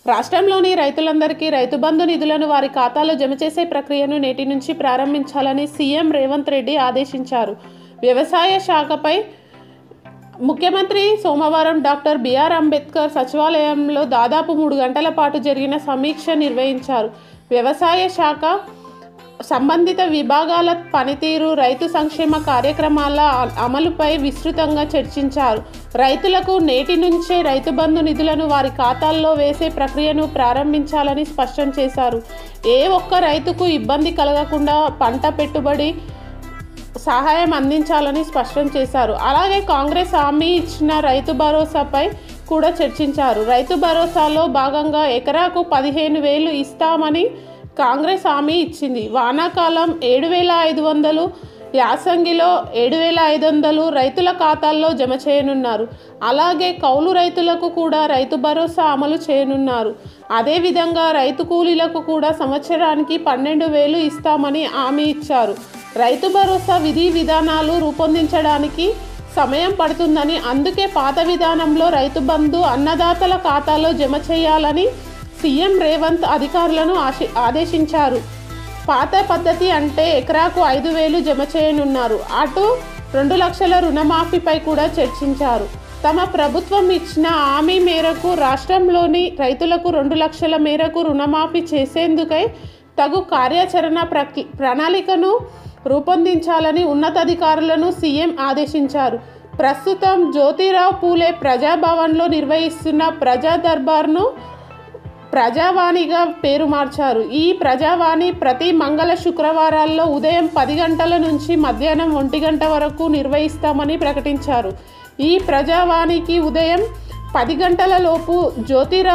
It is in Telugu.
రాష్ట్రంలోని రైతులందరికీ రైతు బంధు నిధులను వారి ఖాతాలో జమ చేసే ప్రక్రియను నేటి నుంచి ప్రారంభించాలని సీఎం రేవంత్ రెడ్డి ఆదేశించారు. వ్యవసాయ శాఖపై ముఖ్యమంత్రి సోమవారం డాక్టర్ బిఆర్ అంబేద్కర్ సచివాలయంలో దాదాపు 3 గంటల పాటు జరిగిన సమీక్ష నిర్వహించారు. వ్యవసాయ శాఖ సంబంధిత విభాగాల పనితీరు, రైతు సంక్షేమ కార్యక్రమాల అమలుపై విస్తృతంగా చర్చించారు. రైతులకు నేటి నుంచే రైతు బంధు నిధులను వారి ఖాతాల్లో వేసే ప్రక్రియను ప్రారంభించాలని స్పష్టం చేశారు. ఏ ఒక్క రైతుకు ఇబ్బంది కలగకుండా పంట పెట్టుబడి సహాయం అందించాలని స్పష్టం చేశారు. అలాగే కాంగ్రెస్ హామీ ఇచ్చిన రైతు భరోసాపై కూడా చర్చించారు. రైతు భరోసాలో భాగంగా ఎకరాకు 15,000 ఇస్తామని కాంగ్రెస్ హామీ ఇచ్చింది. వానాకాలం 7,500, యాసంగిలో 7,500 రైతుల ఖాతాల్లో జమ చేయనున్నారు. అలాగే కౌలు రైతులకు కూడా రైతు భరోసా అమలు చేయనున్నారు. అదేవిధంగా రైతు కూలీలకు కూడా సంవత్సరానికి 12,000 ఇస్తామని హామీ ఇచ్చారు. రైతు భరోసా విధి విధానాలు రూపొందించడానికి సమయం పడుతుందని, అందుకే పాత విధానంలో రైతు బంధు అన్నదాతల ఖాతాలో జమ చేయాలని సీఎం రేవంత్ అధికారులను ఆదేశించారు. పాత పద్ధతి అంటే ఎకరాకు 5,000 జమ చేయనున్నారు. అటు 2 లక్షల రుణమాఫీపై కూడా చర్చించారు. తమ ప్రభుత్వం ఇచ్చిన హామీ మేరకు రాష్ట్రంలోని రైతులకు 2 లక్షల మేరకు రుణమాఫీ చేసేందుకై తగు కార్యాచరణ ప్రణాళికను రూపొందించాలని ఉన్నతాధికారులను సీఎం ఆదేశించారు. ప్రస్తుతం జ్యోతిరావు పూలే ప్రజాభవన్లో నిర్వహిస్తున్న ప్రజా దర్బార్ను ప్రజావాణిగా పేరు మార్చారు. ఈ ప్రజావాణి ప్రతి మంగళ శుక్రవారాల్లో ఉదయం 10 గంటల నుంచి మధ్యాహ్నం 1 గంట వరకు నిర్వహిస్తామని ప్రకటించారు. ఈ ప్రజావాణికి ఉదయం 10 గంటల లోపు జ్యోతిరావు